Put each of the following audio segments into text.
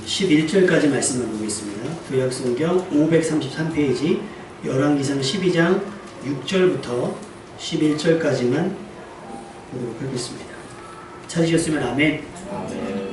11절까지 말씀을 보겠습니다. 구약성경 533페이지 열왕기상 12장 6절부터 11절까지만 보도록 하겠습니다. 찾으셨으면 아멘.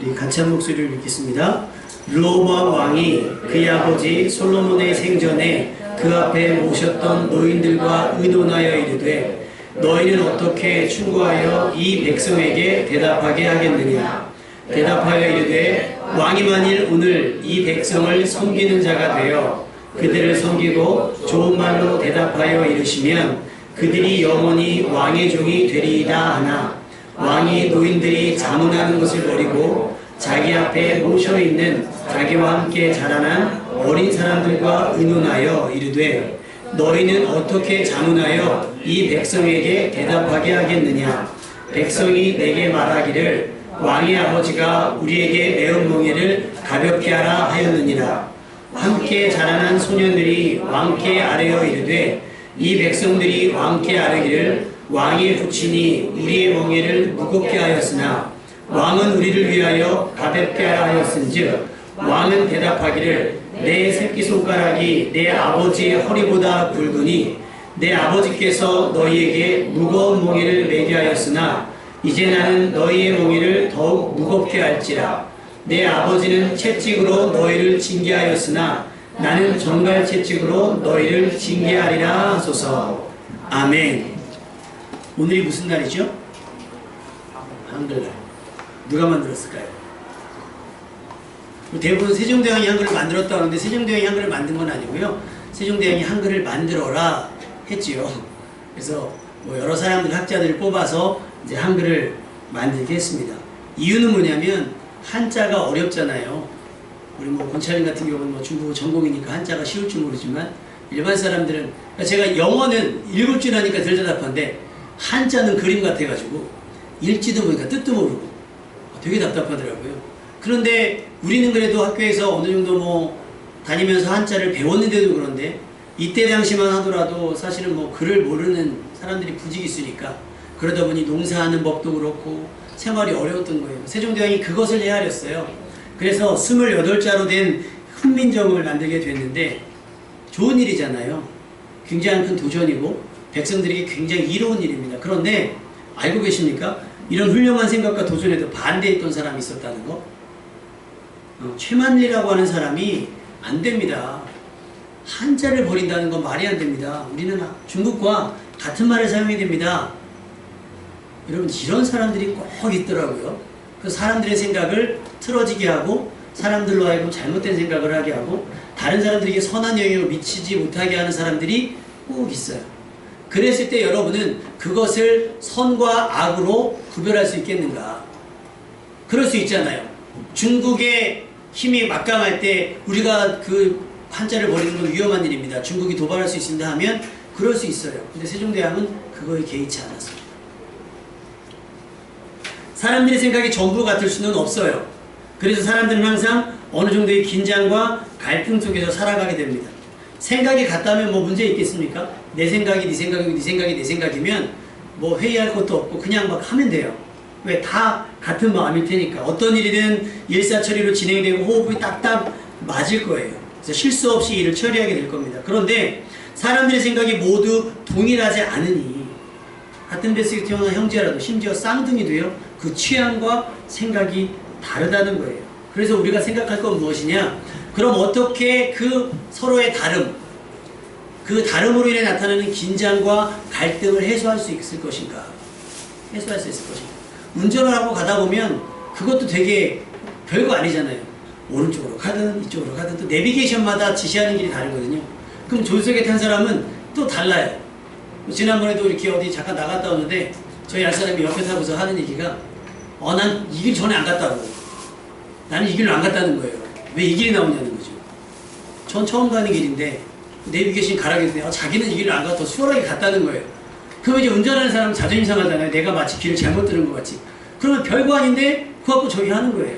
우리 같이 한 목소리를 읽겠습니다. 르호보암 왕이 그의 아버지 솔로몬의 생전에 그 앞에 모셨던 노인들과 의논하여 이르되 너희는 어떻게 충고하여 이 백성에게 대답하게 하겠느냐. 대답하여 이르되 왕이 만일 오늘 이 백성을 섬기는 자가 되어 그들을 섬기고 좋은 말로 대답하여 이르시면 그들이 영원히 왕의 종이 되리이다 하나 왕이 노인들이 자문하는 것을 버리고 자기 앞에 모셔있는 자기와 함께 자라난 어린 사람들과 의논하여 이르되 너희는 어떻게 자문하여 이 백성에게 대답하게 하겠느냐. 백성이 내게 말하기를 왕의 아버지가 우리에게 매운 멍에를 가볍게 하라 하였느니라. 함께 자라난 소년들이 왕께 아뢰어 이르되 이 백성들이 왕께 아뢰기를 왕의 부친이 우리의 멍에를 무겁게 하였으나 왕은 우리를 위하여 가볍게 하라 하였은즉 왕은 대답하기를 내 새끼손가락이 내 아버지의 허리보다 굵으니 내 아버지께서 너희에게 무거운 멍에를 매게 하였으나 이제 나는 너희의 멍에를 더욱 무겁게 할지라. 내 아버지는 채찍으로 너희를 징계하였으나 나는 정갈 채찍으로 너희를 징계하리라 하소서. 아멘. 오늘이 무슨 날이죠? 한글날. 누가 만들었을까요? 대부분 세종대왕이 한글을 만들었다고 하는데 세종대왕이 한글을 만든 건 아니고요. 세종대왕이 한글을 만들어라 했지요. 그래서 뭐 여러 사람들, 학자들을 뽑아서 이제 한글을 만들게 했습니다. 이유는 뭐냐면 한자가 어렵잖아요. 우리 뭐 권찰님 같은 경우는 뭐 중국어 전공이니까 한자가 쉬울 줄 모르지만 일반 사람들은, 그러니까 제가 영어는 읽을 줄 아니까 덜 답답한데 한자는 그림 같아가지고 읽지도 보니까 뜻도 모르고 되게 답답하더라고요. 그런데 우리는 그래도 학교에서 어느 정도 뭐 다니면서 한자를 배웠는데도 그런데 이때 당시만 하더라도 사실은 뭐 글을 모르는 사람들이 부직이 있으니까 그러다 보니 농사하는 법도 그렇고 생활이 어려웠던 거예요. 세종대왕이 그것을 헤아렸어요. 그래서 28자로 된 훈민정음을 만들게 됐는데 좋은 일이잖아요. 굉장히 큰 도전이고 백성들에게 굉장히 이로운 일입니다. 그런데 알고 계십니까? 이런 훌륭한 생각과 도전에도 반대했던 사람이 있었다는 거? 최만리라고 하는 사람이 안 됩니다. 한자를 버린다는 건 말이 안 됩니다. 우리는 중국과 같은 말을 사용해야 됩니다. 여러분, 이런 사람들이 꼭 있더라고요. 그 사람들의 생각을 틀어지게 하고 사람들로 하여금 잘못된 생각을 하게 하고 다른 사람들에게 선한 영향을 미치지 못하게 하는 사람들이 꼭 있어요. 그랬을 때 여러분은 그것을 선과 악으로 구별할 수 있겠는가? 그럴 수 있잖아요. 중국의 힘이 막강할 때 우리가 그 한자를 버리는 건 위험한 일입니다. 중국이 도발할 수 있습니다 하면 그럴 수 있어요. 근데 세종대왕은 그거에 개의치 않았습니다. 사람들의 생각이 전부 같을 수는 없어요. 그래서 사람들은 항상 어느 정도의 긴장과 갈등 속에서 살아가게 됩니다. 생각이 같다면 뭐 문제 있겠습니까? 내 생각이 네 생각이고 네 생각이 내 생각이면 뭐 회의할 것도 없고 그냥 막 하면 돼요. 왜? 다 같은 마음일 테니까. 어떤 일이든 일사처리로 진행되고 호흡이 딱딱 맞을 거예요. 그래서 실수 없이 일을 처리하게 될 겁니다. 그런데 사람들의 생각이 모두 동일하지 않으니 같은 뱃속에 태어난 형제라도 심지어 쌍둥이도요. 그 취향과 생각이 다르다는 거예요. 그래서 우리가 생각할 건 무엇이냐? 그럼 어떻게 그 서로의 다름, 그 다름으로 인해 나타나는 긴장과 갈등을 해소할 수 있을 것인가? 해소할 수 있을 것인가? 운전을 하고 가다 보면 그것도 되게 별거 아니잖아요. 오른쪽으로 가든 이쪽으로 가든 또 내비게이션마다 지시하는 길이 다르거든요. 그럼 조수석에 탄 사람은 또 달라요. 지난번에도 이렇게 어디 잠깐 나갔다 오는데 저희 알사람이 옆에 타고서 하는 얘기가 난 이 길 전에 안 갔다고. 나는 이 길로 안 갔다는 거예요. 왜 이 길이 나오냐는 거죠. 전 처음 가는 길인데 내비게이션 가라겠는데 자기는 이 길로 안 가서 수월하게 갔다는 거예요. 그러면 이제 운전하는 사람은 자존심 상하잖아요. 내가 마치 길을 잘못 들은 것 같이. 그러면 별거 아닌데 그거 갖고 저기 하는 거예요.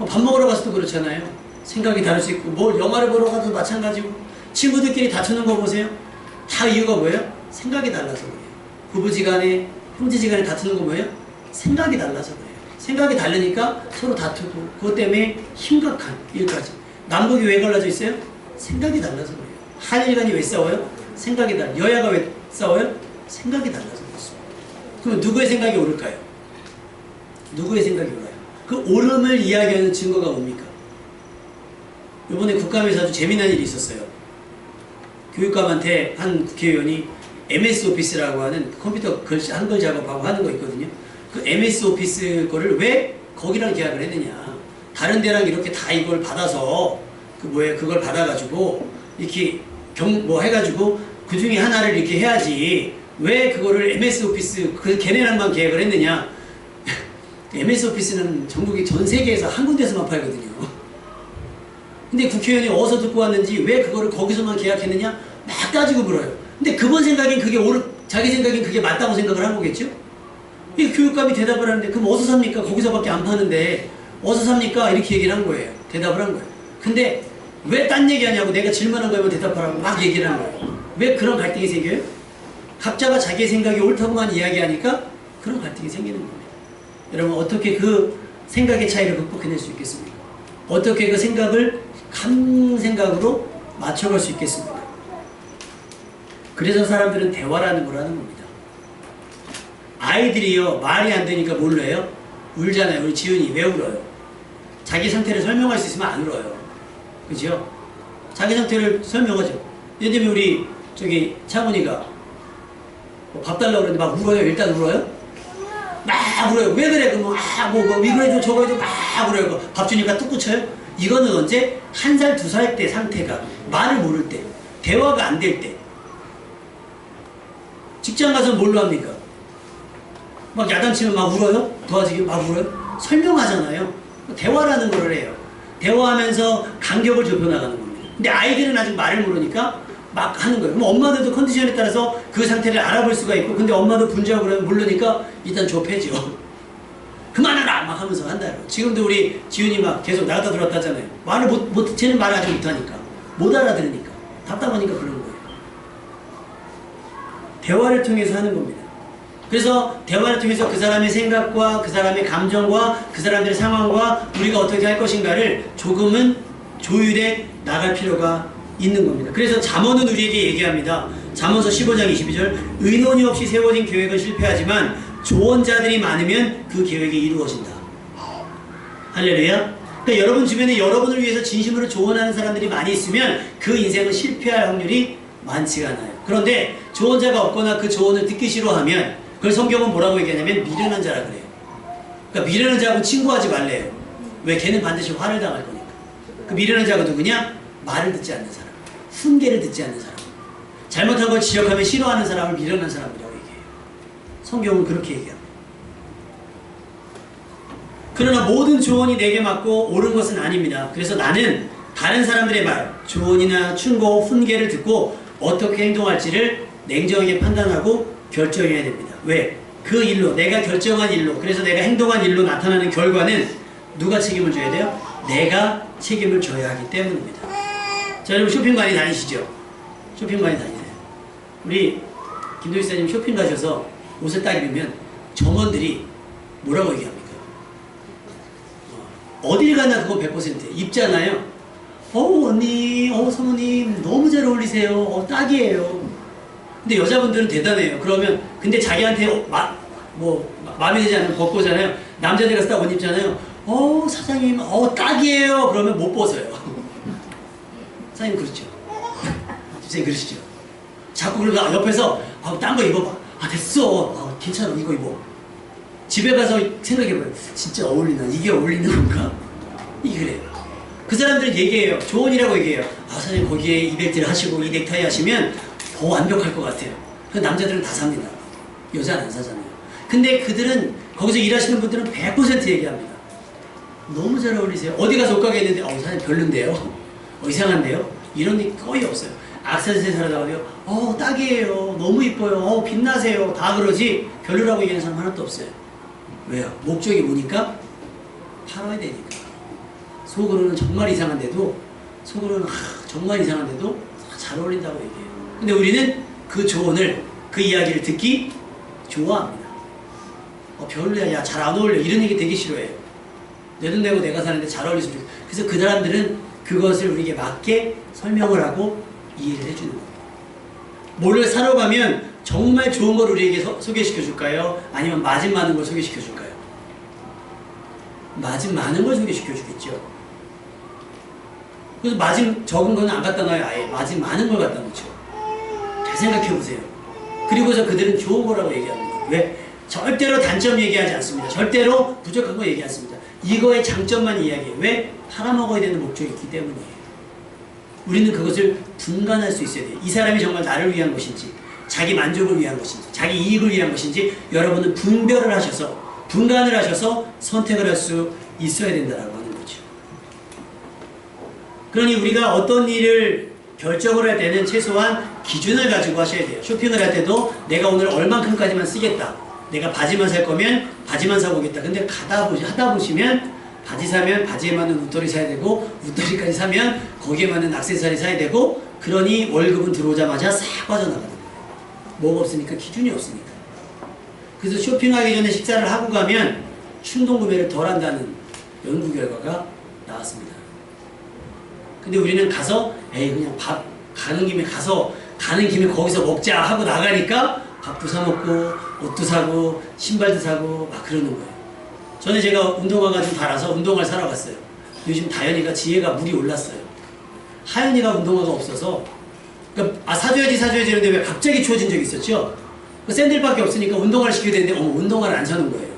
밥 먹으러 가서도 그렇잖아요. 생각이 다를 수 있고 뭘 영화를 보러 가도 마찬가지고 친구들끼리 다투는 거 보세요. 다 이유가 뭐예요? 생각이 달라서 그래요. 부부지간에 형제지간에 다투는 거 뭐예요? 생각이 달라서 그래요. 생각이 다르니까 서로 다투고 그것 때문에 심각한 일까지. 남북이 왜 갈라져 있어요? 생각이 달라서 그래요. 한일 간이 왜 싸워요? 생각이 달라요. 여야가 왜 싸워요? 생각이 달라서 그렇습니다. 그럼 누구의 생각이 옳을까요? 누구의 생각이 옳아요? 그 옳음을 이야기하는 증거가 뭡니까? 이번에 국감에서 아주 재미난 일이 있었어요. 교육감한테 한 국회의원이 MS 오피스라고 하는 컴퓨터 글씨 한글 작업하고 하는 거 있거든요. 그 MS 오피스 거를 왜 거기랑 계약을 했느냐. 다른 데랑 이렇게 다 이걸 받아서 그걸 받아가지고 이렇게 뭐 해가지고 그 중에 하나를 이렇게 해야지 왜 그거를 MS 오피스 걔네랑만 계약을 했느냐. MS 오피스는 전국에 전 세계에서 한 군데서만 팔거든요. 근데 국회의원이 어디서 듣고 왔는지 왜 그거를 거기서만 계약했느냐 막 따지고 물어요. 근데 그분 생각엔 그게 자기 생각엔 그게 맞다고 생각을 한 거겠죠? 이 교육감이 대답을 하는데 그럼 어디서 삽니까? 거기서밖에 안 파는데 어디서 삽니까? 이렇게 얘기를 한 거예요. 대답을 한 거예요. 근데 왜 딴 얘기하냐고 내가 질문한 거에만 대답하라고 막 얘기를 한 거예요. 왜 그런 갈등이 생겨요? 각자가 자기의 생각이 옳다고만 이야기하니까 그런 갈등이 생기는 겁니다. 여러분 어떻게 그 생각의 차이를 극복해낼 수 있겠습니까? 어떻게 그 생각을 한 생각으로 맞춰갈 수 있겠습니까? 그래서 사람들은 대화라는 걸 하는 겁니다. 아이들이요 말이 안 되니까 뭘 해요? 울잖아요. 우리 지훈이 왜 울어요? 자기 상태를 설명할 수 있으면 안 울어요. 그죠? 자기 상태를 설명하죠. 예를 들면 우리 저기 창훈이가 뭐 밥 달라고 그러는데 막 울어요. 일단 울어요? 막 울어요. 왜 그래? 그럼 이거 해줘 저거 해줘 막 울어요. 밥 주니까 뚝 붙여요? 이거는 언제? 1살, 2살 때 상태가 말을 모를 때 대화가 안 될 때 직장 가서 뭘로 합니까? 막 야단치면 막 울어요? 도와주기 막 울어요? 설명하잖아요. 대화라는 걸 해요. 대화하면서 간격을 좁혀나가는 겁니다. 근데 아이들은 아직 말을 모르니까 막 하는 거예요. 그럼 엄마들도 컨디션에 따라서 그 상태를 알아볼 수가 있고 근데 엄마도 분주하고 그러면 모르니까 일단 좁혀져. 그만하라! 막 하면서 한다. 지금도 우리 지훈이 막 계속 나갔다 들어왔다 하잖아요. 말을 쟤는 말을 아직 못하니까. 못 알아들으니까. 답답하니까 그런 거예요. 대화를 통해서 하는 겁니다. 그래서 대화를 통해서 그 사람의 생각과 그 사람의 감정과 그 사람들의 상황과 우리가 어떻게 할 것인가를 조금은 조율해 나갈 필요가 있는 겁니다. 그래서 잠언은 우리에게 얘기합니다. 잠언서 15장 22절 의논이 없이 세워진 계획은 실패하지만 조언자들이 많으면 그 계획이 이루어진다. 할렐루야. 그러니까 여러분 주변에 여러분을 위해서 진심으로 조언하는 사람들이 많이 있으면 그 인생은 실패할 확률이 많지가 않아요. 그런데 조언자가 없거나 그 조언을 듣기 싫어하면 그걸 성경은 뭐라고 얘기하냐면 미련한 자라 그래요. 그러니까 미련한 자하고 친구하지 말래요. 왜? 걔는 반드시 화를 당할 거니까. 그 미련한 자가 누구냐? 말을 듣지 않는 사람. 훈계를 듣지 않는 사람. 잘못한 걸 지적하면 싫어하는 사람을 미련한 사람이라고 얘기해요. 성경은 그렇게 얘기합니다. 그러나 모든 조언이 내게 맞고 옳은 것은 아닙니다. 그래서 나는 다른 사람들의 말, 조언이나 충고, 훈계를 듣고 어떻게 행동할지를 냉정하게 판단하고 결정해야 됩니다. 왜? 그 일로, 내가 결정한 일로, 그래서 내가 행동한 일로 나타나는 결과는 누가 책임을 져야 돼요? 내가 책임을 져야 하기 때문입니다. 자, 여러분 쇼핑 많이 다니시죠? 쇼핑 많이 다니세요. 우리 김도희 사님 쇼핑 가셔서 옷을 딱 입으면 점원들이 뭐라고 얘기합니까? 어딜 가나 그건 100% 입잖아요. 언니, 사모님 너무 잘 어울리세요. 딱이에요. 근데 여자분들은 대단해요. 그러면 근데 자기한테 마음에 들지 않으면 벗고잖아요. 남자들 가서 딱 옷 입잖아요. 사장님 딱이에요. 그러면 못 벗어요. 사장님 그렇죠. 집사님 그러시죠. 자꾸 그러다 옆에서 딴 거 입어봐. 됐어. 괜찮아. 이거 입어. 집에 가서 생각해봐요. 진짜 어울리나? 이게 어울리는 건가? 이게 그래요. 그 사람들은 얘기해요. 조언이라고 얘기해요. 사장님 거기에 이 벨트를 하시고 이 넥타이 하시면 더 완벽할 것 같아요. 그 남자들은 다 삽니다. 여자는 안 사잖아요. 근데 그들은 거기서 일하시는 분들은 100% 얘기합니다. 너무 잘 어울리세요. 어디 가서 옷가게 했는데 사장님 별론데요. 이상한데요. 이런 게 거의 없어요. 악세사리 사러 나가요. 딱이에요. 너무 이뻐요. 빛나세요. 다 그러지 별로라고 얘기하는 사람 하나도 없어요. 왜요? 목적이 뭐니까? 팔아야 되니까. 속으로는 정말 이상한데도 정말 이상한데도 잘 어울린다고 얘기해요. 근데 우리는 그 조언을 그 이야기를 듣기 좋아합니다. 별로야, 야, 잘 안 어울려, 이런 얘기 되게 싫어해요. 내 돈 내고 내가 사는데 잘 어울릴 수도 있고. 그래서 그 사람들은 그것을 우리에게 맞게 설명을 하고 이해를 해주는 거예요. 뭐를 사러 가면 정말 좋은 걸 우리에게 소개시켜 줄까요? 아니면 마진 많은 걸 소개시켜 줄까요? 마진 많은 걸 소개시켜 주겠죠. 그래서 마진 적은 거는 안 갖다 놔요. 아예 마진 많은 걸 갖다 놓죠. 잘 생각해 보세요. 그리고서 그들은 좋은 거라고 얘기합니다. 왜? 절대로 단점 얘기하지 않습니다. 절대로 부족한 거 얘기하지 않습니다. 이거의 장점만 이야기해요. 왜? 팔아먹어야 되는 목적이 있기 때문이에요. 우리는 그것을 분간할 수 있어야 돼요. 이 사람이 정말 나를 위한 것인지, 자기 만족을 위한 것인지, 자기 이익을 위한 것인지 여러분은 분별을 하셔서, 분간을 하셔서 선택을 할 수 있어야 된다라고 하는 거죠. 그러니 우리가 어떤 일을 결정을 할 때는 최소한 기준을 가지고 하셔야 돼요. 쇼핑을 할 때도 내가 오늘 얼만큼까지만 쓰겠다. 내가 바지만 살 거면 바지만 사보겠다. 근데 하다 보시면 바지 사면 바지에 맞는 웃돌이 사야 되고, 웃돌이까지 사면 거기에 맞는 액세서리 사야 되고, 그러니 월급은 들어오자마자 싹 빠져나가는 거예요. 뭐가 없으니까, 기준이 없으니까. 그래서 쇼핑하기 전에 식사를 하고 가면 충동구매를 덜 한다는 연구 결과가 나왔습니다. 근데 우리는 가서 그냥 밥 가는 김에 거기서 먹자 하고 나가니까 밥도 사 먹고 옷도 사고 신발도 사고 막 그러는 거예요. 전에 제가 운동화가 좀 달아서 운동화를 사러 갔어요. 요즘 다현이가 지혜가 물이 올랐어요. 하연이가 운동화가 없어서, 그러니까 사줘야지 했는데 왜 갑자기 추워진 적이 있었죠? 샌들밖에 없으니까 운동화를 시켜야 되는데 운동화를 안 사는 거예요.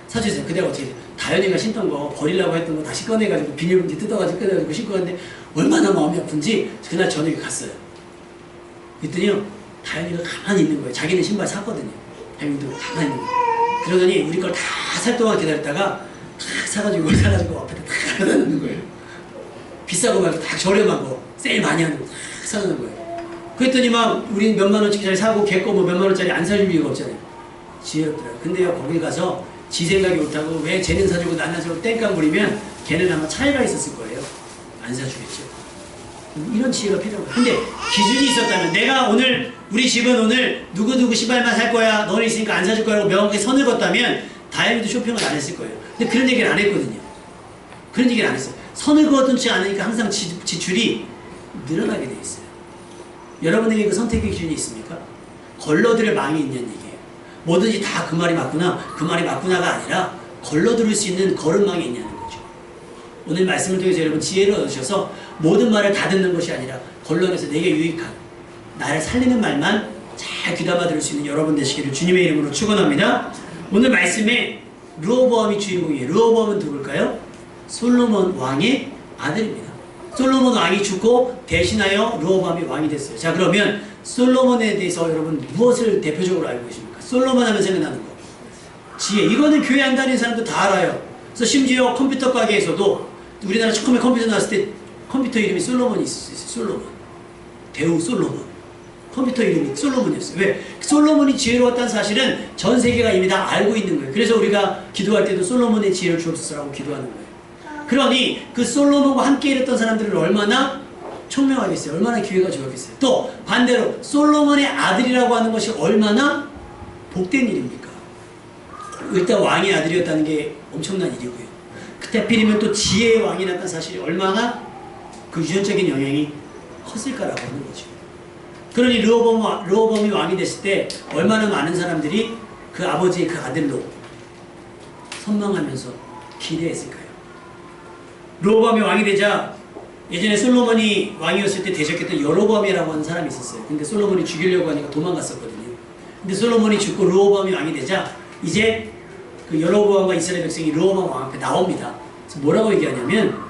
사주세요. 그대로 어떻게 다현이가 신던 거 버리려고 했던 거 다시 꺼내가지고 비닐봉지 뜯어가지고 꺼내가지고 신고 갔는데 얼마나 마음이 아픈지 그날 저녁에 갔어요. 그랬더니요, 다현이가 가만히 있는 거예요. 자기는 신발 샀거든요. 다현이도 가만히 있는 거예요. 그러더니 우리 걸 다 살 동안 기다렸다가 다 사가지고 이걸 사가지고 앞에다 다 갖다 놓는 거예요. 비싸고 말고 다 저렴한 거, 세일 많이 하는 거 다 사는 거예요. 그랬더니 막 우린 몇만 원짜리 사고 걔 거 뭐 몇만 원짜리 안 사줄 이유가 없잖아요. 지혜였더라고요. 근데요, 거기 가서 지 생각이 옳다고 왜 쟤는 사주고 나는 안 사주고 땡깡 부리면 걔는 아마 차이가 있었을 거예요. 안 사주겠죠. 이런 지혜가 필요한 거예요. 근데 기준이 있었다면, 내가 오늘 우리 집은 오늘 누구누구 신발만 살 거야, 너는 있으니까 안 사줄 거라고 명확하게 선을 걷다면 다행히도 쇼핑을 안 했을 거예요. 근데 그런 얘기를 안 했거든요. 그런 얘기를 안 했어요. 선을 그어둔지 않으니까 항상 지출이 늘어나게 돼 있어요. 여러분에게 그 선택의 기준이 있습니까? 걸러들의 망이 있냐는 얘기예요. 뭐든지 다 그 말이 맞구나가 아니라 걸러들을 수 있는 걸음망이 있냐는 거죠. 오늘 말씀을 통해서 여러분 지혜를 얻으셔서 모든 말을 다 듣는 것이 아니라 걸러내서 내게 유익한, 나를 살리는 말만 잘 귀담아 들을 수 있는 여러분 되시기를 주님의 이름으로 축원합니다. 오늘 말씀에 르호보암이 주인공이에요. 르호보암은 누굴까요? 솔로몬 왕의 아들입니다. 솔로몬 왕이 죽고 대신하여 르호보암이 왕이 됐어요. 자, 그러면 솔로몬에 대해서 여러분 무엇을 대표적으로 알고 계십니까? 솔로몬 하면 생각나는 거, 지혜. 이거는 교회 안 다니는 사람도 다 알아요. 그래서 심지어 컴퓨터 가게에서도 우리나라 처음에 컴퓨터 나왔을 때 컴퓨터 이름이 솔로몬이 있었어요. 솔로몬. 대우 솔로몬. 컴퓨터 이름이 솔로몬이었어요. 왜? 솔로몬이 지혜로웠다는 사실은 전 세계가 이미 다 알고 있는 거예요. 그래서 우리가 기도할 때도 솔로몬의 지혜를 주옵소서라고 기도하는 거예요. 그러니 그 솔로몬과 함께 일했던 사람들은 얼마나 총명하겠어요. 얼마나 기회가 좋았겠어요. 또 반대로 솔로몬의 아들이라고 하는 것이 얼마나 복된 일입니까? 일단 왕의 아들이었다는 게 엄청난 일이고요. 그때 하필이면 또 지혜의 왕이 났다는 사실이 얼마나 그 유전적인 영향이 컸을까라고 하는 거죠. 그러니 르호보암이 왕이 됐을 때 얼마나 많은 사람들이 그 아버지의 그 아들로 선망하면서 기대했을까요? 르호보암이 왕이 되자 예전에 솔로몬이 왕이었을 때 대적했던 여로보암이라고 하는 사람이 있었어요. 근데 솔로몬이 죽이려고 하니까 도망갔었거든요. 근데 솔로몬이 죽고 르호보암이 왕이 되자 이제 그 여로보암과 이스라엘 백성이 르호보암 왕 앞에 나옵니다. 그래서 뭐라고 얘기하냐면,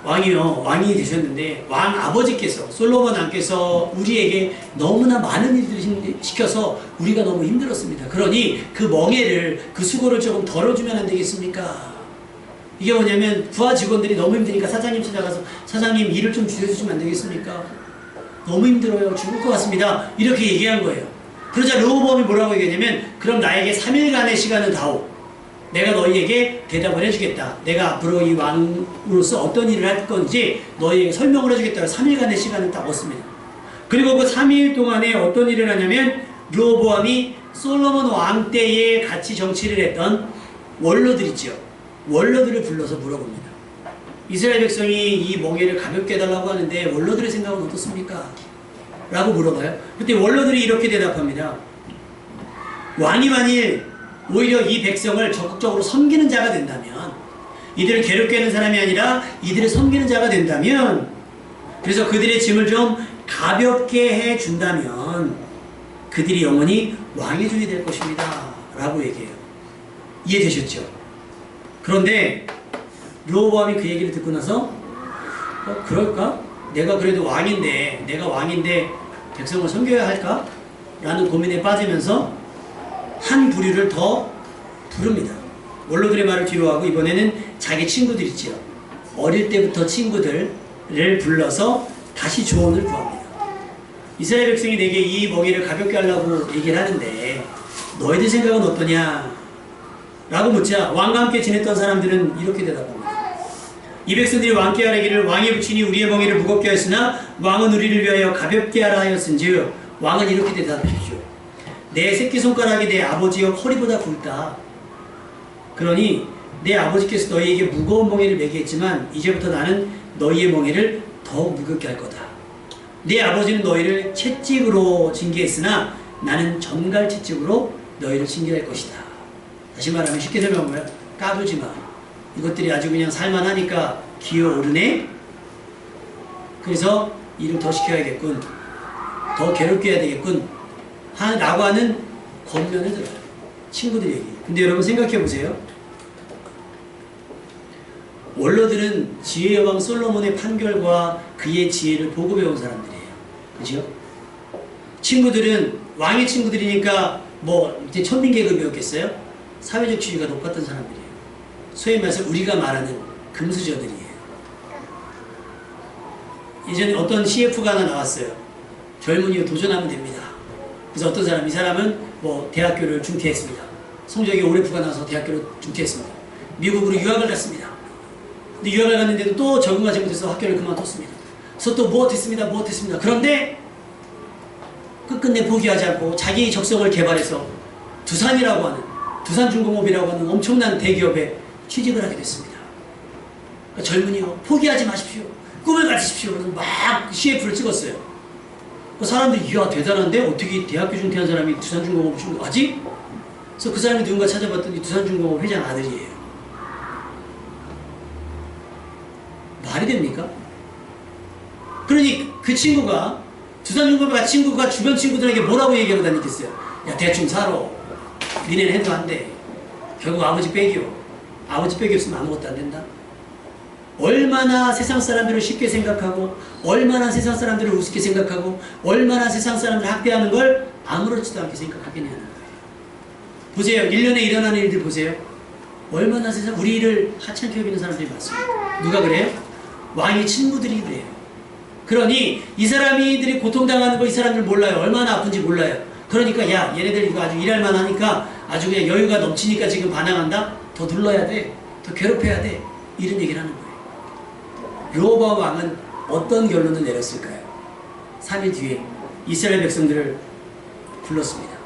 왕이 되셨는데 왕 아버지께서, 솔로몬 왕께서 우리에게 너무나 많은 일들을 시켜서 우리가 너무 힘들었습니다. 그러니 그 멍해를, 그 수고를 조금 덜어주면 안 되겠습니까? 이게 뭐냐면 부하 직원들이 너무 힘드니까 사장님 찾아가서 사장님 일을 좀 줄여주시면 안 되겠습니까? 너무 힘들어요. 죽을 것 같습니다. 이렇게 얘기한 거예요. 그러자 르호보암이 뭐라고 얘기하냐면, 그럼 나에게 3일간의 시간을 다오. 내가 너희에게 대답을 해주겠다. 내가 앞으로 이 왕으로서 어떤 일을 할 건지 너희에게 설명을 해주겠다고 3일간의 시간을 딱 얻습니다. 그리고 그 3일 동안에 어떤 일을 하냐면 르호보암이 솔로몬 왕 때에 같이 정치를 했던 원로들 있죠. 원로들을 불러서 물어봅니다. 이스라엘 백성이 이 멍에를 가볍게 해달라고 하는데 원로들의 생각은 어떻습니까? 라고 물어봐요. 그때 원로들이 이렇게 대답합니다. 왕이 만일 오히려 이 백성을 적극적으로 섬기는 자가 된다면, 이들을 괴롭게 하는 사람이 아니라 이들을 섬기는 자가 된다면, 그래서 그들의 짐을 좀 가볍게 해준다면 그들이 영원히 왕의 종이 될 것입니다 라고 얘기해요. 이해되셨죠? 그런데 르호보암이 그 얘기를 듣고 나서 그럴까? 내가 그래도 왕인데, 내가 왕인데 백성을 섬겨야 할까? 라는 고민에 빠지면서 한 부류를 더 부릅니다. 원로들의 말을 뒤로하고 이번에는 자기 친구들 있지요. 어릴 때부터 친구들을 불러서 다시 조언을 구합니다. 이스라엘 백성이 내게 이 멍에를 가볍게 하려고 얘기를 하는데 너희들 생각은 어떠냐? 라고 묻자 왕과 함께 지냈던 사람들은 이렇게 대답합니다. 이 백성들이 왕께 하라기를 왕의 부친이 우리의 멍에를 무겁게 하였으나 왕은 우리를 위하여 가볍게 하라 하였은즉 왕은 이렇게 대답하십시오. 내 새끼손가락이 내 아버지의 허리보다 굵다. 그러니 내 아버지께서 너희에게 무거운 멍에를 매게 했지만 이제부터 나는 너희의 멍에를 더욱 무겁게 할 거다. 네 아버지는 너희를 채찍으로 징계했으나 나는 전갈 채찍으로 너희를 징계할 것이다. 다시 말하면 쉽게 설명하면 까불지 마. 이것들이 아주 그냥 살만하니까 기어오르네. 그래서 일을 더 시켜야겠군. 더 괴롭게 해야 되겠군. 라고 하는 권면을 들어요. 친구들 얘기. 근데 여러분 생각해보세요. 원로들은 지혜의 여왕 솔로몬의 판결과 그의 지혜를 보고 배운 사람들이에요. 그죠? 친구들은 왕의 친구들이니까 뭐 이제 천민계급이었겠어요? 사회적 지위가 높았던 사람들이에요. 소위 말해서 우리가 말하는 금수저들이에요. 예전에 어떤 CF가 하나 나왔어요. 젊은이가 도전하면 됩니다. 그래서 어떤 사람, 이 사람은 뭐 대학교를 중퇴했습니다. 성적이 올해프가 나서 대학교를 중퇴했습니다. 미국으로 유학을 갔습니다. 근데 유학을 갔는데도 또 적응하지 못해서 학교를 그만뒀습니다. 그래서 또 무엇했습니다. 그런데 끝끝내 포기하지 않고 자기 적성을 개발해서 두산이라고 하는, 두산중공업이라고 하는 엄청난 대기업에 취직을 하게 됐습니다. 그러니까 젊은이요, 포기하지 마십시오. 꿈을 가지십시오. 그래서 막 CF를 찍었어요. 그 사람들이 이야 대단한데 어떻게 대학교 중퇴한 사람이 두산중공업을 하지? 그래서 그 사람이 누군가 찾아봤더니 두산중공업 회장 아들이에요. 말이 됩니까? 그러니 그 친구가, 두산중공업 친구가 주변 친구들에게 뭐라고 얘기하고 다니겠어요? 야 대충 살아. 니네는 해도 안 돼. 결국 아버지 빼기요. 아버지 빼기 없으면 아무것도 안 된다. 얼마나 세상 사람들을 쉽게 생각하고, 얼마나 세상 사람들을 우습게 생각하고, 얼마나 세상 사람들을 학대하는 걸 아무렇지도 않게 생각하겠냐는 거예요. 보세요. 1년에 일어나는 일들 보세요. 얼마나 세상 우리를 하찮게 여기는 사람들이 많습니다. 누가 그래요? 왕의 친구들이 그래요. 그러니 이 사람들이 고통당하는 거 이 사람들 몰라요. 얼마나 아픈지 몰라요. 그러니까 야 얘네들 이거 아주 일할만 하니까 아주 그냥 여유가 넘치니까 지금 반항한다? 더 눌러야 돼. 더 괴롭혀야 돼. 이런 얘기를 하는 거예요. 르호보암 왕은 어떤 결론을 내렸을까요? 3일 뒤에 이스라엘 백성들을 불렀습니다.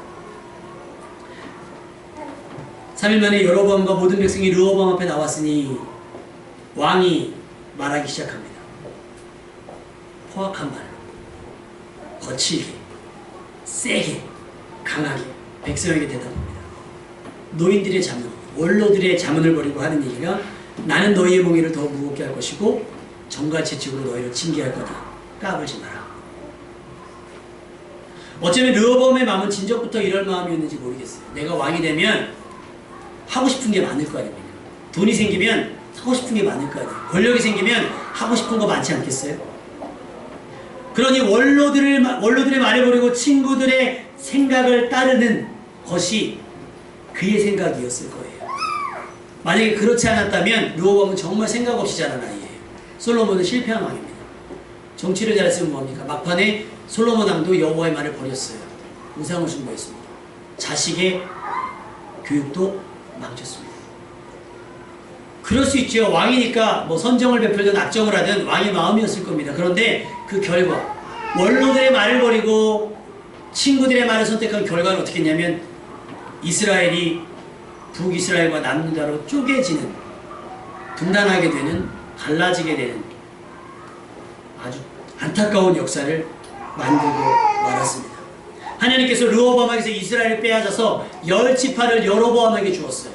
3일 만에 여로보암과 모든 백성이 르호보암 앞에 나왔으니 왕이 말하기 시작합니다. 포악한 말로, 거칠게, 세게, 강하게 백성에게 대답합니다. 노인들의 자문, 원로들의 자문을 버리고 하는 얘기가 나는 너희의 멍에를 더 무겁게 할 것이고 정갈 채찍으로 너희를 징계할 거다. 까불지 마라. 어쩌면 르호보암의 마음은 진작부터 이럴 마음이었는지 모르겠어요. 내가 왕이 되면 하고 싶은 게 많을 거 아닙니까? 돈이 생기면 하고 싶은 게 많을 거 아니에요. 권력이 생기면 하고 싶은 거 많지 않겠어요? 그러니 원로들의 말을 버리고 친구들의 생각을 따르는 것이 그의 생각이었을 거예요. 만약에 그렇지 않았다면 르호보암은 정말 생각 없이 자란 아이예요. 솔로몬은 실패한 왕입니다. 정치를 잘했으면 뭡니까? 막판에 솔로몬 왕도 여호와의 말을 버렸어요. 우상을 숭배했습니다. 자식의 교육도 망쳤습니다. 그럴 수 있죠. 왕이니까 뭐 선정을 베풀든 악정을 하든 왕의 마음이었을 겁니다. 그런데 그 결과, 원로들의 말을 버리고 친구들의 말을 선택한 결과는 어떻게 했냐면 이스라엘이 북이스라엘과 남유다로 쪼개지는, 분단하게 되는, 갈라지게 되는 아주 안타까운 역사를 만들고 말았습니다. 하나님께서 르호보암에게서 이스라엘을 빼앗아서 10지파를 여로보암에게 주었어요.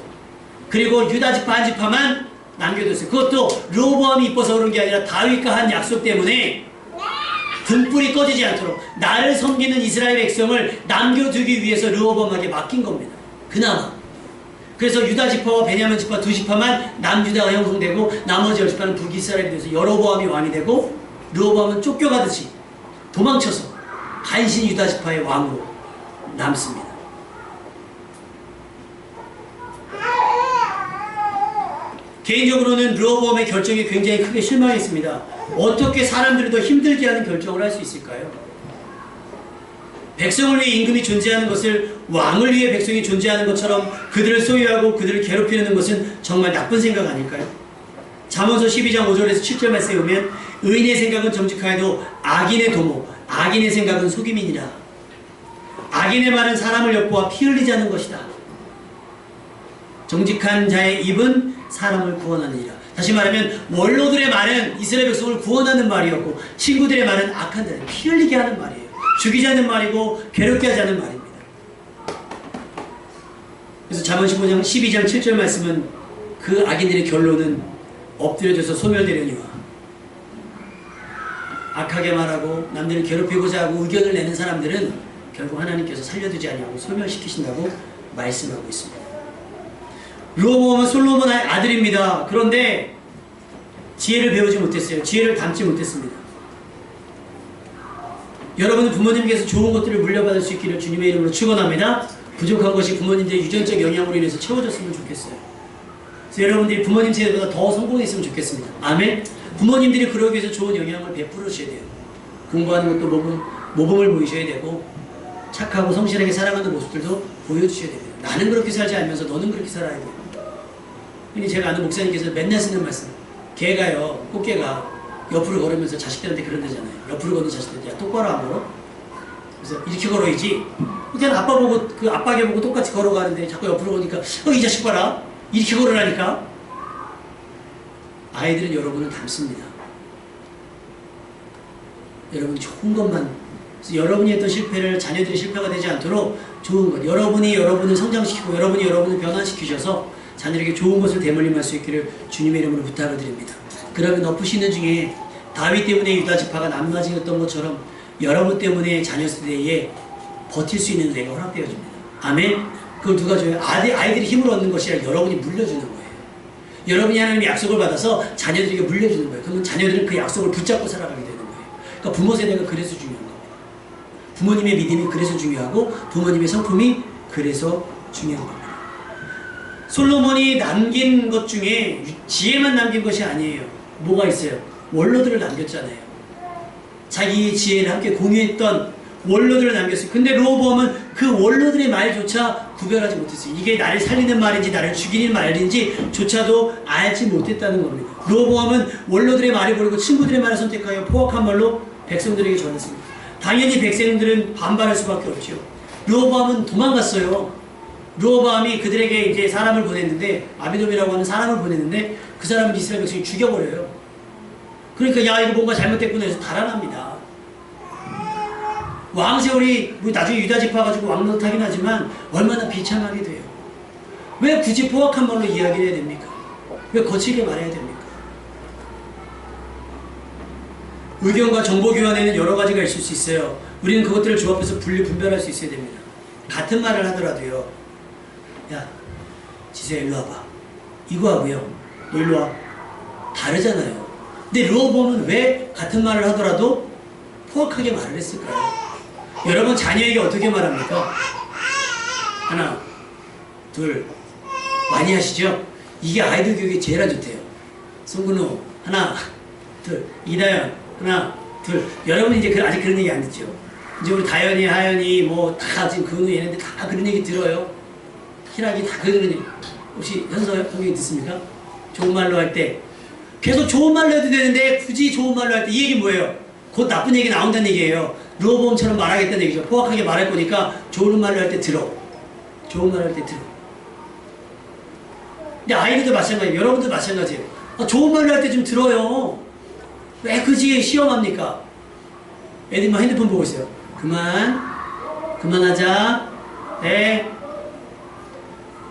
그리고 유다 지파 한 지파만 남겨뒀어요. 그것도 르호보암이 이뻐서 그런 게 아니라 다윗과 한 약속 때문에 등불이 꺼지지 않도록 나를 섬기는 이스라엘 백성을 남겨두기 위해서 르호보암에게 맡긴 겁니다. 그나마. 그래서 유다 지파와 베냐민 지파 두 지파만 남유다가 형성되고 나머지 10지파는 북이스라엘이 돼서 여로보암이 왕이 되고 르호보암은 쫓겨가듯이 도망쳐서 간신 유다 지파의 왕으로 남습니다. 개인적으로는 르호보암의 결정이 굉장히 크게 실망했습니다. 어떻게 사람들을 더 힘들게 하는 결정을 할 수 있을까요? 백성을 위해 임금이 존재하는 것을 왕을 위해 백성이 존재하는 것처럼 그들을 소유하고 그들을 괴롭히는 것은 정말 나쁜 생각 아닐까요? 잠언서 12장 5절에서 7절 말씀에 보면 의인의 생각은 정직하여도 악인의 도모, 악인의 생각은 속임이니라. 악인의 말은 사람을 엿보아 피 흘리지 않는 것이다. 정직한 자의 입은 사람을 구원하느니라. 다시 말하면 원로들의 말은 이스라엘 백성을 구원하는 말이었고 친구들의 말은 악한 자들, 피 흘리게 하는 말이에요. 죽이지 않는 말이고 괴롭게 하지 않는 말입니다. 그래서 잠언 15장 12장 7절 말씀은 그 악인들의 결론은 엎드려져서 소멸되려니와 악하게 말하고 남들을 괴롭히고자 하고 의견을 내는 사람들은 결국 하나님께서 살려두지 아니하고 소멸시키신다고 말씀하고 있습니다. 르호보암은 솔로몬의 아들입니다. 그런데 지혜를 배우지 못했어요. 지혜를 담지 못했습니다. 여러분은 부모님께서 좋은 것들을 물려받을 수 있기를 주님의 이름으로 축원합니다. 부족한 것이 부모님들의 유전적 영향으로 인해서 채워졌으면 좋겠어요. 그래서 여러분들이 부모님 세대보다 더 성공했으면 좋겠습니다. 아멘. 부모님들이 그러기 위해서 좋은 영향을 베풀으셔야 돼요. 공부하는 것도 모범을 보이셔야 되고 착하고 성실하게 살아가는 모습들도 보여주셔야 됩니다. 나는 그렇게 살지 않으면서 너는 그렇게 살아야 돼요. 근데 제가 아는 목사님께서 맨날 쓰는 말씀, 개가요, 꽃게가 옆으로 걸으면서 자식들한테 그런다잖아요. 옆으로 걷는 자식들한테 야 똑바로 안 걸어? 그래서 이렇게 걸어야지. 그냥 아빠 보고 그 아빠게 보고 똑같이 걸어가는데 자꾸 옆으로 거니까 이 자식 봐라 이렇게 걸으라니까. 아이들은 여러분을 닮습니다. 여러분이 좋은 것만, 그래서 여러분이 했던 실패를 자녀들이 실패가 되지 않도록 좋은 것, 여러분이 여러분을 성장시키고 여러분이 여러분을 변화시키셔서 자녀에게 좋은 것을 대물림할 수 있기를 주님의 이름으로 부탁을 드립니다. 그러면 엎으시는 중에 다윗 때문에 유다 지파가 남나지였던 것처럼 여러분 때문에 자녀 세대에 버틸 수 있는 은혜가 허락되어집니다. 아멘. 그걸 누가 줘요? 아이들이 힘을 얻는 것이 아니라 여러분이 물려주는 거예요. 여러분이 하나님의 약속을 받아서 자녀들에게 물려주는 거예요. 그러면 자녀들은 그 약속을 붙잡고 살아가게 되는 거예요. 그러니까 부모 세대가 그래서 중요한 겁니다. 부모님의 믿음이 그래서 중요하고 부모님의 성품이 그래서 중요한 겁니다. 솔로몬이 남긴 것 중에 지혜만 남긴 것이 아니에요. 뭐가 있어요? 원로들을 남겼잖아요. 자기의 지혜를 함께 공유했던 원로들을 남겼어요. 근데 르호보암은 그 원로들의 말조차 구별하지 못했어요. 이게 나를 살리는 말인지 나를 죽이는 말인지 조차도 알지 못했다는 겁니다. 르호보암은 원로들의 말을 버리고 친구들의 말을 선택하여 포악한 말로 백성들에게 전했습니다. 당연히 백성들은 반발할 수밖에 없죠. 르호보암은 도망갔어요. 르호보암이 그들에게 이제 사람을 보냈는데, 아비돔이라고 하는 사람을 보냈는데 그 사람은 이스라엘 백성이 죽여버려요. 그러니까 야 이거 뭔가 잘못됐구나 해서 달아납니다. 왕세월이 나중에 유다 지파 가지고 왕 노릇하긴 하지만 얼마나 비참하게 돼요. 왜 굳이 포악한 말로 이야기를 해야 됩니까? 왜 거칠게 말해야 됩니까? 의견과 정보 교환에는 여러 가지가 있을 수 있어요. 우리는 그것들을 조합해서 분별할 수 있어야 됩니다. 같은 말을 하더라도요. 야, 지수야 일로 와봐. 이거 하고요. 너 일로 와. 다르잖아요. 근데 르호보암은 왜 같은 말을 하더라도 포악하게 말을 했을까요? 여러분 자녀에게 어떻게 말합니까? 하나, 둘, 많이 하시죠? 이게 아이들 교육에 제일 안 좋대요. 송근우, 하나, 둘, 이다연, 하나, 둘. 여러분 이제 아직 그런 얘기 안 듣죠? 이제 우리 다연이, 하연이, 뭐 다 지금 근우 얘네들 다 그런 얘기 들어요. 희락이 다 그런 얘기. 혹시 현서 형님 듣습니까? 좋은 말로 할 때 계속 좋은 말로 해도 되는데 굳이 좋은 말로 할 때 이 얘기 뭐예요? 곧 나쁜 얘기 나온다는 얘기예요. 르호보암처럼 말하겠다는 얘기죠. 포악하게 말할 거니까 좋은 말로 할 때 들어. 좋은 말 할 때 들어. 근데 아이들도 마찬가지예요. 여러분도 마찬가지예요. 좋은 말을 할 때 좀 들어요. 왜 그지 시험합니까? 애들이 막 핸드폰 보고 있어요. 그만하자. 네.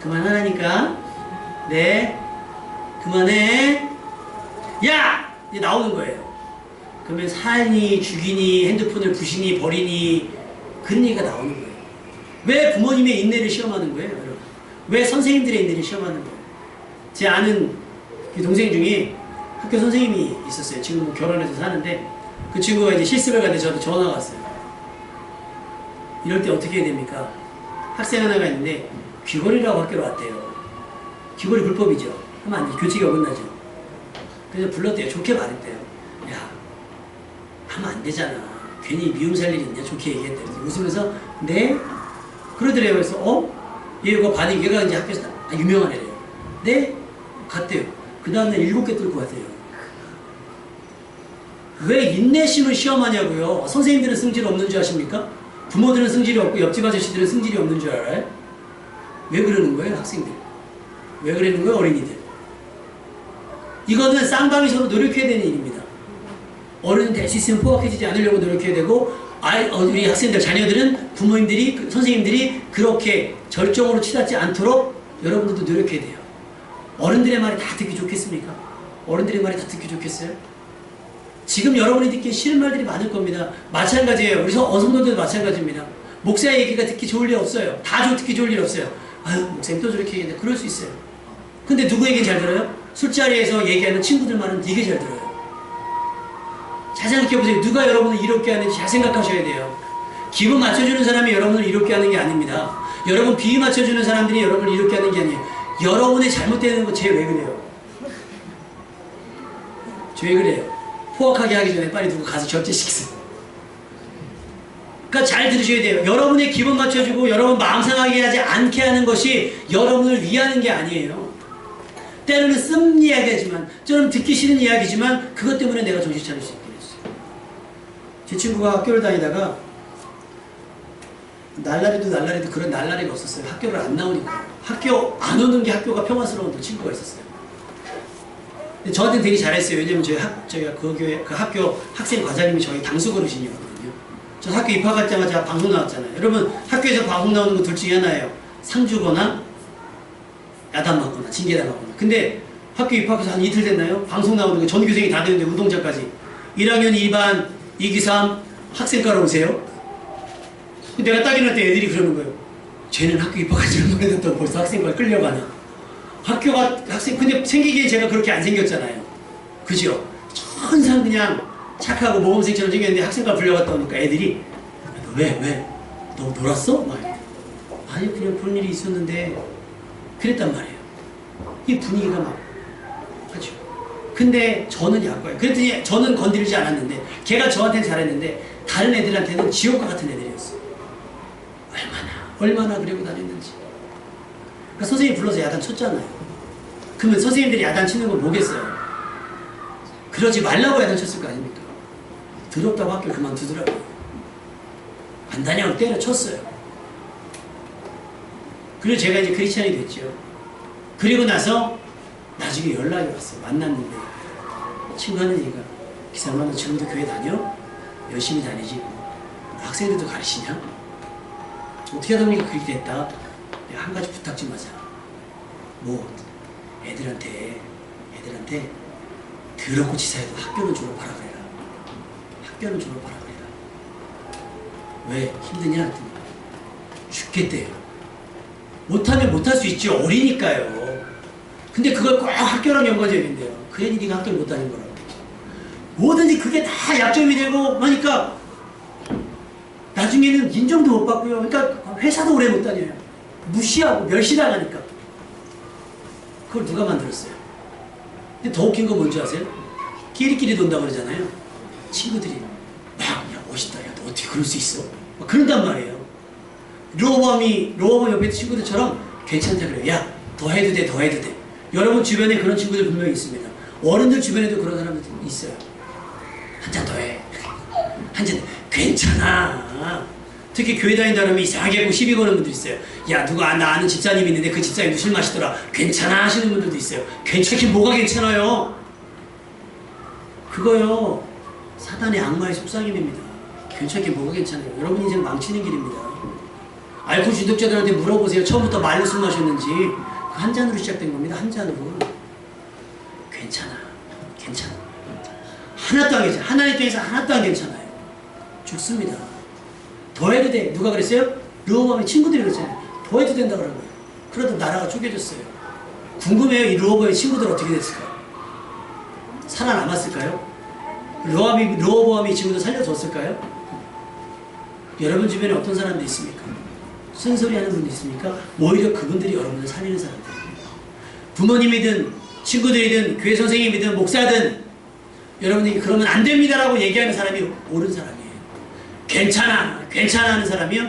그만하라니까. 네. 그만해. 야! 이제 나오는 거예요. 그러면 살니, 죽이니, 핸드폰을 부시니, 버리니, 그런 얘기가 나오는 거예요. 왜 부모님의 인내를 시험하는 거예요, 여러분? 왜 선생님들의 인내를 시험하는 거예요? 제 아는 동생 중에 학교 선생님이 있었어요. 지금 뭐 결혼해서 사는데, 그 친구가 이제 실습을 가는데 저한테 전화가 왔어요. 이럴 때 어떻게 해야 됩니까? 학생 하나가 있는데, 귀걸이라고 학교로 왔대요. 귀걸이 불법이죠. 하면 안 돼. 교칙이 어긋나죠. 그래서 불렀대요. 좋게 말했대요. 야, 하면 안 되잖아. 괜히 미움 살 일이 있냐? 좋게 얘기했대요. 웃으면서, 네? 그러더래요. 그래서, 얘가 반응이, 얘가 이제 학교에서 유명한 애래요. 네? 갔대요. 그 다음날 7개 뚫고 왔대요. 왜 인내심을 시험하냐고요? 선생님들은 승질 없는 줄 아십니까? 부모들은 승질이 없고 옆집 아저씨들은 승질이 없는 줄 알아요? 왜 그러는 거예요, 학생들? 왜 그러는 거예요, 어린이들? 이거는 쌍방이 서로 노력해야 되는 일입니다. 어른은 될 수 있으면 포악해지지 않으려고 노력해야 되고, 우리 학생들, 자녀들은 부모님들이, 선생님들이 그렇게 절정으로 치닫지 않도록 여러분들도 노력해야 돼요. 어른들의 말이 다 듣기 좋겠습니까? 어른들의 말이 다 듣기 좋겠어요? 지금 여러분이 듣기 싫은 말들이 많을 겁니다. 마찬가지예요. 우리 성도들도 마찬가지입니다. 목사 얘기가 듣기 좋을 일 없어요. 다 듣기 좋을 일 없어요. 아유, 목사님 또 저렇게 얘기했는데 그럴 수 있어요. 근데 누구 얘기 잘 들어요? 술자리에서 얘기하는 친구들 말은 되게 잘 들어요. 잘 생각해보세요. 누가 여러분을 이롭게 하는지 잘 생각하셔야 돼요. 기분 맞춰주는 사람이 여러분을 이롭게 하는 게 아닙니다. 여러분 비위 맞춰주는 사람들이 여러분을 이롭게 하는 게 아니에요. 여러분의 잘못되는 거 쟤 왜 그래요? 쟤 왜 그래요? 포악하게 하기 전에 빨리 누구 가서 절제시키세요. 그러니까 잘 들으셔야 돼요. 여러분의 기분 맞춰주고 여러분 마음 상하게 하지 않게 하는 것이 여러분을 위하는 게 아니에요. 때로는 쓴 이야기지만, 저는 듣기 싫은 이야기지만 그것 때문에 내가 정신 차릴 수 있게 됐어요. 제 친구가 학교를 다니다가 날라리도 그런 날라리가 없었어요. 학교를 안 나오니까. 학교 안 오는 게 학교가 평화스러운 친구가 있었어요. 근데 저한테는 되게 잘했어요. 왜냐면 저희가 그 학교 학생 과장님이 저희 당수 어르신이거든요. 저 학교 입학하자마자 방송 나왔잖아요. 여러분 학교에서 방송 나오는 거 둘 중에 하나예요. 상 주거나 야단 맞거나 징계단 맞거나. 근데 학교 입학해서 한 이틀 됐나요? 방송 나오는 거 전교생이 다 되는데 운동장까지 1학년 2반 2기 3 학생과로 오세요. 내가 딱 일어날 때 애들이 그러는 거예요. 쟤는 학교 입학하지 얼마나 됐다고 벌써 학생과에 끌려가냐. 학교가 근데 생기기에 제가 그렇게 안 생겼잖아요. 그죠? 항상 그냥 착하고 모범생처럼 생겼는데 학생과 불려갔다 오니까 애들이 왜? 너 놀았어? 막 아니 그냥 그런 일이 있었는데 그랬단 말이에요. 이 분위기가 막 하죠. 근데 저는 약과예요. 그랬더니 저는 건드리지 않았는데 걔가 저한테는 잘했는데 다른 애들한테는 지옥과 같은 애들이었어요. 얼마나 그러고 다녔는지. 그러니까 선생님 불러서 야단 쳤잖아요. 그러면 선생님들이 야단 치는 걸 뭐겠어요? 그러지 말라고 야단 쳤을 거 아닙니까? 더럽다고 학교 그만두더라고요. 안 다냐고 때려쳤어요. 그리고 제가 이제 크리스찬이 됐죠. 그리고 나서 나중에 연락이 왔어요. 만났는데 친구 하는 얘기가 기사마 너 지금도 교회 다녀? 열심히 다니지? 학생들도 가르치냐? 어떻게 하다 보니까 그렇게 됐다. 내가 한 가지 부탁 좀 하자. 뭐 애들한테 더럽고 치사해도 학교는 졸업하라 그래라. 학교는 졸업하라 그래라. 왜? 힘드냐? 했더니 죽겠대요. 못하면 못할 수 있지. 어리니까요. 근데 그걸 꼭 학교랑 연관되어 있는데요. 그 애들이 네가 학교를 못 다닌 거라고. 뭐든지 그게 다 약점이 되고 하니까 나중에는 인정도 못 받고요. 그러니까 회사도 오래 못 다녀요. 무시하고 멸시당하니까. 그걸 누가 만들었어요? 근데 더 웃긴 건 뭔지 아세요? 끼리끼리 돈다고 그러잖아요. 친구들이 막 야 멋있다. 야 너 어떻게 그럴 수 있어? 막 그런단 말이에요. 로어범 옆에 친구들처럼 괜찮다 그래요. 야 더 해도 돼. 여러분 주변에 그런 친구들 분명히 있습니다. 어른들 주변에도 그런 사람들 있어요. 한 잔 더 해. 한 잔 괜찮아. 특히 교회 다닌다 그러면 이상하게 꼭 시비 거는 분들 있어요. 야, 누가 나 아는 집사님이 있는데 그 집사님도 술 마시더라. 괜찮아 하시는 분들도 있어요. 괜찮긴 뭐가 괜찮아요? 그거요, 사단의 악마의 속삭임입니다. 괜찮긴 뭐가 괜찮아요? 여러분 인생 망치는 길입니다. 알코올 중독자들한테 물어보세요. 처음부터 말로 술 마셨는지. 그 한 잔으로 시작된 겁니다. 한 잔으로. 괜찮아. 괜찮아. 하나도 안 괜찮아. 하나님 편에서 하나도 안 괜찮아요. 죽습니다. 더 해도 돼. 누가 그랬어요? 르호보암의 친구들이 그랬잖아요. 더 해도 된다 그러고요. 그러다 나라가 쪼개졌어요. 궁금해요. 이 르호보암의 친구들 어떻게 됐을까요? 살아남았을까요? 르호보암이 친구들 살려줬을까요? 여러분 주변에 어떤 사람들이 있습니까? 쓴소리 하는 분이 있습니까? 오히려 그분들이 여러분을 살리는 사람들입니다. 부모님이든 친구들이든 교회 선생님이든 목사든 여러분이 그러면 안 됩니다라고 얘기하는 사람이 옳은 사람이에요. 괜찮아, 괜찮아 하는 사람이요?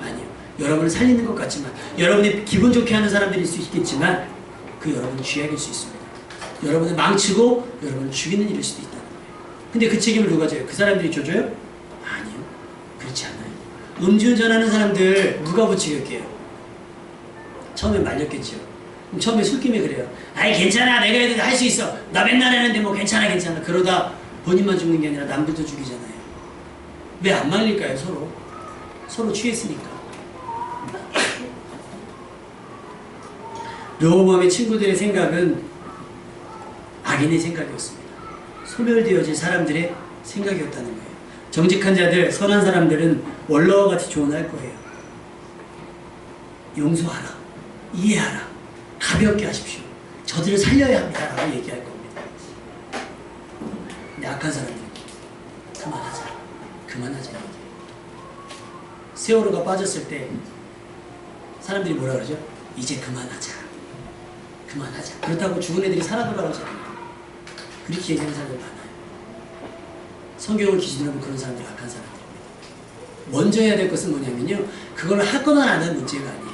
아니요. 여러분을 살리는 것 같지만, 여러분이 기분 좋게 하는 사람들일 수 있겠지만 그 여러분은 쥐약일 수 있습니다. 여러분을 망치고 여러분을 죽이는 일일 수도 있다는 거예요. 근데 그 책임을 누가 져요? 그 사람들이 져줘요? 아니요. 그렇지 않아요. 음주운전하는 사람들 누가 부추겼게요? 처음에 말렸겠죠. 그럼 처음에 술김에 그래요. 아이 괜찮아, 내가 해도 할 수 있어. 나 맨날 하는데 뭐 괜찮아 괜찮아. 그러다 본인만 죽는 게 아니라 남들도 죽이잖아요. 왜 안 말릴까요? 서로 취했으니까. 르호보암의 친구들의 생각은 악인의 생각이었습니다. 소멸되어질 사람들의 생각이었다는 거예요. 정직한 자들, 선한 사람들은 원로와 같이 조언할 거예요. 용서하라, 이해하라, 가볍게 하십시오. 저들을 살려야 합니다라고 얘기할 겁니다. 근데 악한 사람들, 그만하자. 세월호가 빠졌을 때 사람들이 뭐라 그러죠? 이제 그만하자. 그렇다고 죽은 애들이 살아 돌아오지 않아요. 그렇게 얘기하는 사람들 많아요. 성경을 기준으로 하면 그런 사람들이 악한 사람들입니다. 먼저 해야 될 것은 뭐냐면요, 그걸 하거나 안 하는 문제가 아니에요.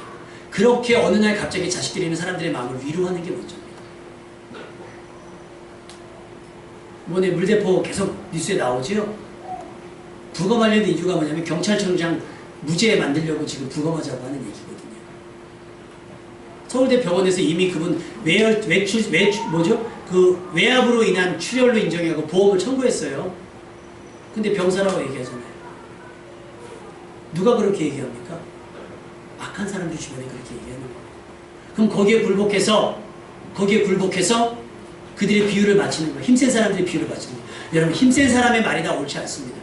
그렇게 어느 날 갑자기 자식들이 있는 사람들의 마음을 위로하는 게 먼저입니다. 이번에 물대포 계속 뉴스에 나오지요? 부검하려는 이유가 뭐냐면 경찰청장 무죄 만들려고 지금 부검하자고 하는 얘기거든요. 서울대 병원에서 이미 그분 외압으로 인한 출혈로 인정하고 보험을 청구했어요. 근데 병사라고 얘기하잖아요. 누가 그렇게 얘기합니까? 악한 사람들 주변에 그렇게 얘기하는 거예요. 그럼 거기에 굴복해서 그들의 비유를 맞추는 거예요. 힘센 사람들의 비유를 맞추는 거예요. 여러분, 힘센 사람의 말이 다 옳지 않습니다.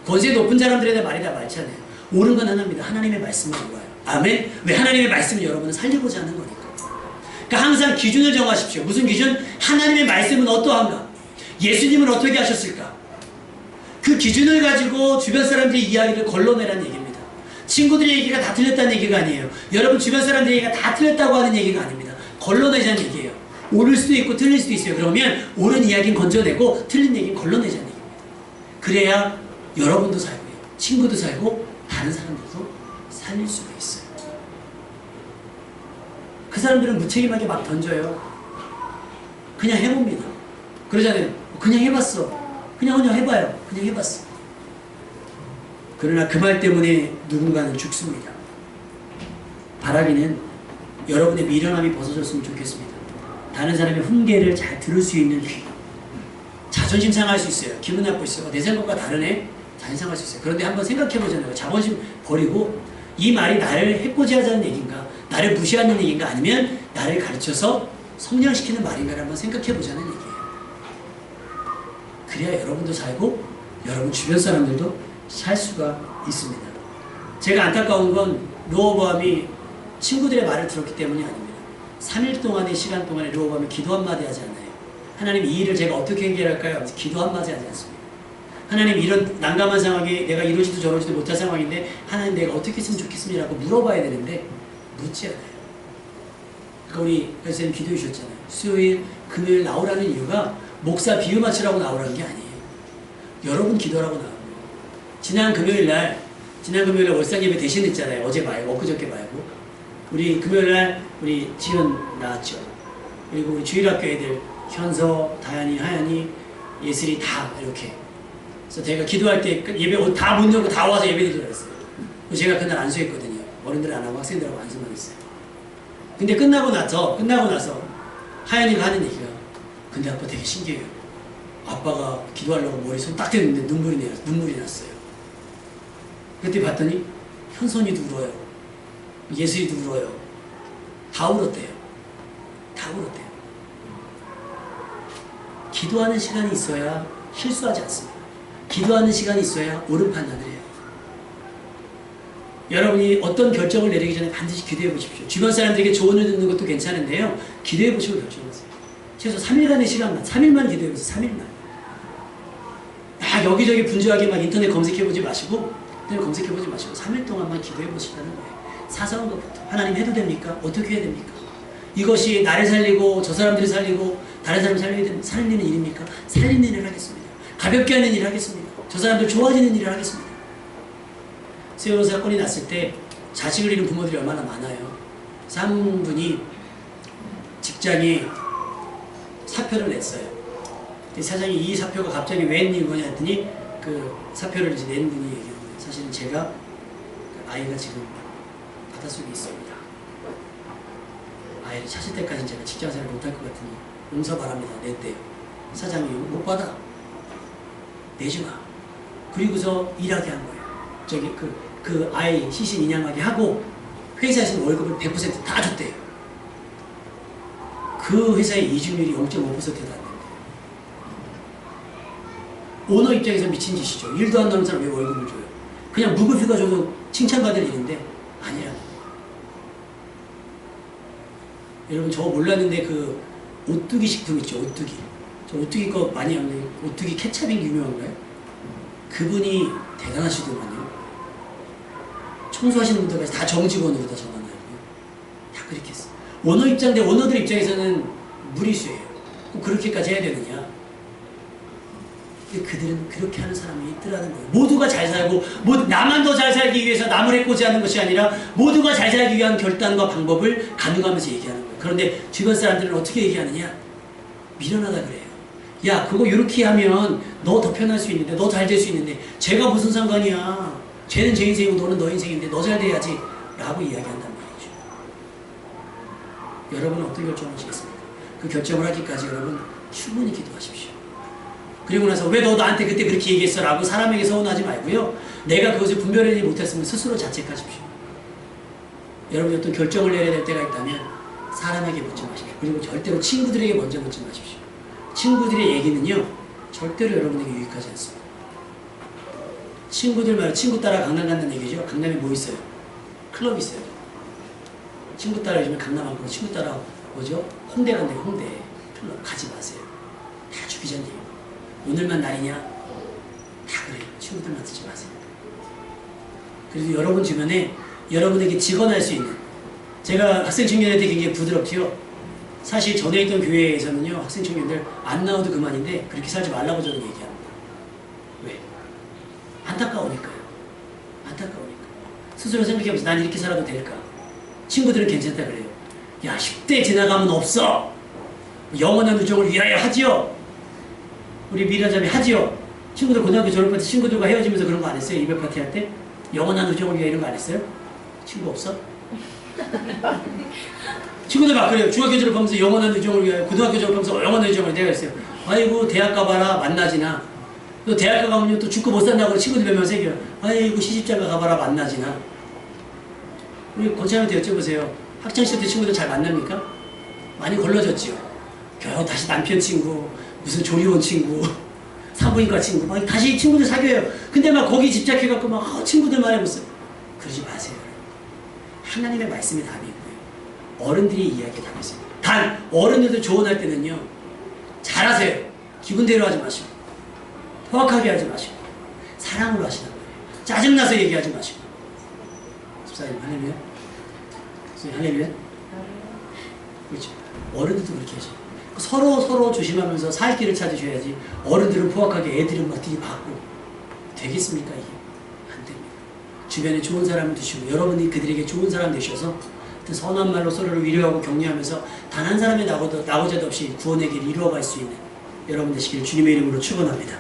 권세 높은 사람들의 말이 다 옳지 않아요. 옳은 건 하나입니다. 하나님의 말씀을 옳아요. 아멘? 왜 하나님의 말씀을 여러분은 살리고자 하는 거니까. 그러니까 항상 기준을 정하십시오. 무슨 기준? 하나님의 말씀은 어떠한가? 예수님은 어떻게 하셨을까? 그 기준을 가지고 주변 사람들의 이야기를 걸러내라는 얘기입니다. 친구들의 얘기가 다 틀렸다는 얘기가 아니에요. 여러분 주변 사람들의 얘기가 다 틀렸다고 하는 얘기가 아닙니다. 걸러내자는 얘기예요. 옳을 수도 있고 틀릴 수도 있어요. 그러면 옳은 이야기는 건져내고 틀린 얘기는 걸러내자는 얘기입니다. 그래야 여러분도 살고요, 친구도 살고 다른 사람들도 살릴 수가 있어요. 그 사람들은 무책임하게 막 던져요. 그냥 해봅니다. 그러잖아요. 그냥 해봤어. 그냥 해봐요. 그냥 해봤어. 그러나 그 말 때문에 누군가는 죽습니다. 바라기는 여러분의 미련함이 벗어졌으면 좋겠습니다. 다른 사람의 훈계를 잘 들을 수 있는 귀. 자존심 상할 수 있어요. 기분 나쁠 수 있어요. 내 생각과 다르네? 자존심 상할 수 있어요. 그런데 한번 생각해보잖아요. 자존심 버리고 이 말이 나를 해코지하자는 얘기인가, 나를 무시하는 얘기인가, 아니면 나를 가르쳐서 성장시키는 말인가를 한번 생각해보자는 얘기예요. 그래야 여러분도 살고 여러분 주변 사람들도 살 수가 있습니다. 제가 안타까운 건 르호보암이 친구들의 말을 들었기 때문이 아닙니다. 3일 동안의 시간 동안에 르호보암이 기도 한마디 하지 않아요. 하나님, 이 일을 제가 어떻게 해결할까요? 기도 한마디 하지 않습니다. 하나님, 이런 난감한 상황에 내가 이러지도 저러지도 못할 상황인데 하나님, 내가 어떻게 했으면 좋겠습니다 라고 물어봐야 되는데 묻지 않아요. 그러니까 우리 선생님 기도해 주셨잖아요. 수요일, 금요일 나오라는 이유가 목사 비유 맞추라고 나오라는 게 아니에요. 여러분 기도라고 나와요. 지난 금요일날 월상 예배 대신했잖아요. 어제 말고 엊그저께 말고. 우리 금요일날 우리 지연 나왔죠. 그리고 우리 주일학교 애들 현서, 다현이, 하연이, 예슬이 다 이렇게. 그래서 제가 기도할 때 예배 옷 다 못 열고 다 와서 예배 드리려고 했어요. 제가 그날 안수했거든요. 어른들 안 하고 학생들하고 안수만 했어요. 근데 끝나고 나서 하연이가 하는 얘기가, 근데 아빠 되게 신기해요. 아빠가 기도하려고 머리 손 딱 대는데 눈물이 났어요. 그때 봤더니 현선이도 울어요. 예수이도 울어요. 다 울었대요. 다 울었대요. 기도하는 시간이 있어야 실수하지 않습니다. 기도하는 시간이 있어야 옳은 판단을 해요. 여러분이 어떤 결정을 내리기 전에 반드시 기도해 보십시오. 주변 사람들에게 조언을 듣는 것도 괜찮은데요. 기도해 보시고 결정하세요. 최소 3일간의 시간만, 3일만 기도해 보세요. 3일만. 여기저기 분주하게 막 인터넷 검색해 보지 마시고 3일 동안만 기도해 보시라는 거예요. 사소한 것부터. 하나님 해도 됩니까? 어떻게 해야 됩니까? 이것이 나를 살리고 저 사람들을 살리고 다른 사람 살리는 일입니까? 살리는 일을 하겠습니다. 가볍게 하는 일을 하겠습니다. 저 사람들 좋아지는 일을 하겠습니다. 세월호 사건이 났을 때 자식을 잃은 부모들이 얼마나 많아요. 그래서 한 분이 직장에 사표를 냈어요. 사장이 이 사표가 갑자기 왜 낸 거냐 했더니 그 사표를 이제 낸 분이 얘기합니다. 사실은 제가 아이가 지금 바닷속에 있습니다. 아이를 찾을 때까지는 제가 직장생활 못할 것 같으니 용서 바랍니다. 냈대요. 사장이 못 받아. 내지 마. 그리고서 일하게 한 거예요. 저기 그 아이 시신 인양하게 하고 회사에서 월급을 100% 다 줬대요. 그 회사의 이직률이 0.5%도 안 된대요. 오너 입장에서 미친 짓이죠. 일도 안 나는 사람 왜 월급을 줘요? 그냥 무급휴가 줘도 칭찬받을 일인데 아니라는 거예요. 여러분 저 몰랐는데 그 오뚜기 식품 있죠. 오뚜기. 저 오뚜기 거 많이 하는데 오뚜기 케찹이 유명한가요? 그분이 대단하시더만요. 청소하시는 분들까지 다 정직원으로 다 전환하고요. 다 그렇게 했어요. 오너 입장인데 오너들 입장에서는 무리수예요. 꼭 그렇게까지 해야 되느냐. 근데 그들은 그렇게 하는 사람이 있더라는 거예요. 모두가 잘 살고 나만 더 잘 살기 위해서 남을 해코지 하는 것이 아니라 모두가 잘 살기 위한 결단과 방법을 가능하면서 얘기하는 거예요. 그런데 주변 사람들은 어떻게 얘기하느냐. 미련하다 그래요. 야 그거 이렇게 하면 너 더 편할 수 있는데 너 잘 될 수 있는데 쟤가 무슨 상관이야. 쟤는 제 인생이고 너는 너 인생인데 너 잘 돼야지 라고 이야기한단 말이죠. 여러분은 어떤 결정을 하시겠습니까? 그 결정을 하기까지 여러분 충분히 기도하십시오. 그리고 나서 왜 너 나한테 그때 그렇게 얘기했어? 라고 사람에게 서운하지 말고요. 내가 그것을 분별하지 못했으면 스스로 자책하십시오. 여러분이 어떤 결정을 내려야 될 때가 있다면 사람에게 묻지 마십시오. 그리고 절대로 친구들에게 먼저 묻지 마십시오. 친구들의 얘기는요. 절대로 여러분에게 유익하지 않습니다. 친구들 말 친구 따라 강남 간다는 얘기죠. 강남에 뭐 있어요? 클럽 있어요. 친구 따라 요즘에 강남 안 가고 친구 따라 뭐죠? 홍대 간대요. 홍대 클럽 가지 마세요. 다 주기전 얘기. 오늘만 날이냐? 다 그래요. 친구들만 듣지 마세요. 그래도 여러분 주변에 여러분에게 직언할 수 있는, 제가 학생 청년한테 굉장히 부드럽지요. 사실 전에 있던 교회에서는요, 학생 청년들 안 나와도 그만인데 그렇게 살지 말라고 저는 얘기합니다. 왜? 안타까우니까요. 안타까우니까. 스스로 생각해보세요. 난 이렇게 살아도 될까? 친구들은 괜찮다 그래요. 야 10대 지나가면 없어. 영원한 우정을 위하여 하지요. 우리 미라자매 하지요. 친구들 고등학교 졸업할 때 친구들과 헤어지면서 그런 거 안 했어요? 이별 파티 할 때? 영원한 우정을 위하여 이런 거 안 했어요? 친구 없어? 친구들 막 그래요. 중학교 졸업하면서 영원한 우정을 위하여, 고등학교 졸업하면서 영원한 우정을 내가 했어요. 아이고 대학 가봐라 만나지나. 또 대학 가면 또 죽고 못 산다고 친구들 몇 명 새겨요. 아이고 시집장가 가봐라 만나지나. 우리 권찬한테 여쭤보세요. 학창시절 때 친구들 잘 만납니까? 많이 걸러졌지요. 겨우 다시 남편 친구, 무슨 조리원 친구, 산부인과 친구, 막 다시 친구들 사귀어요. 근데 막 거기 집착해갖고 막 친구들만 해보세요. 그러지 마세요. 하나님의 말씀이 답이고요. 어른들이 이야기에 답이세요. 단 어른들도 조언할 때는요. 잘하세요. 기분대로 하지 마시고 포악하게 하지 마시고 사랑으로 하시는 거예요. 짜증나서 얘기하지 마시고. 집사님 할렐루야? 집사님 할렐루야? 그렇죠. 어른들도 그렇게 하죠. 서로 조심하면서 살 길을 찾으셔야지. 어른들은 포악하게 애들은 막 들이받고 되겠습니까 이게? 안 됩니다. 주변에 좋은 사람을 두시고 여러분이 그들에게 좋은 사람 되셔서 선한 말로 서로를 위로하고 격려하면서 단 한 사람의 나고자도 없이 구원의 길을 이루어갈 수 있는 여러분 되시기를 주님의 이름으로 축원합니다.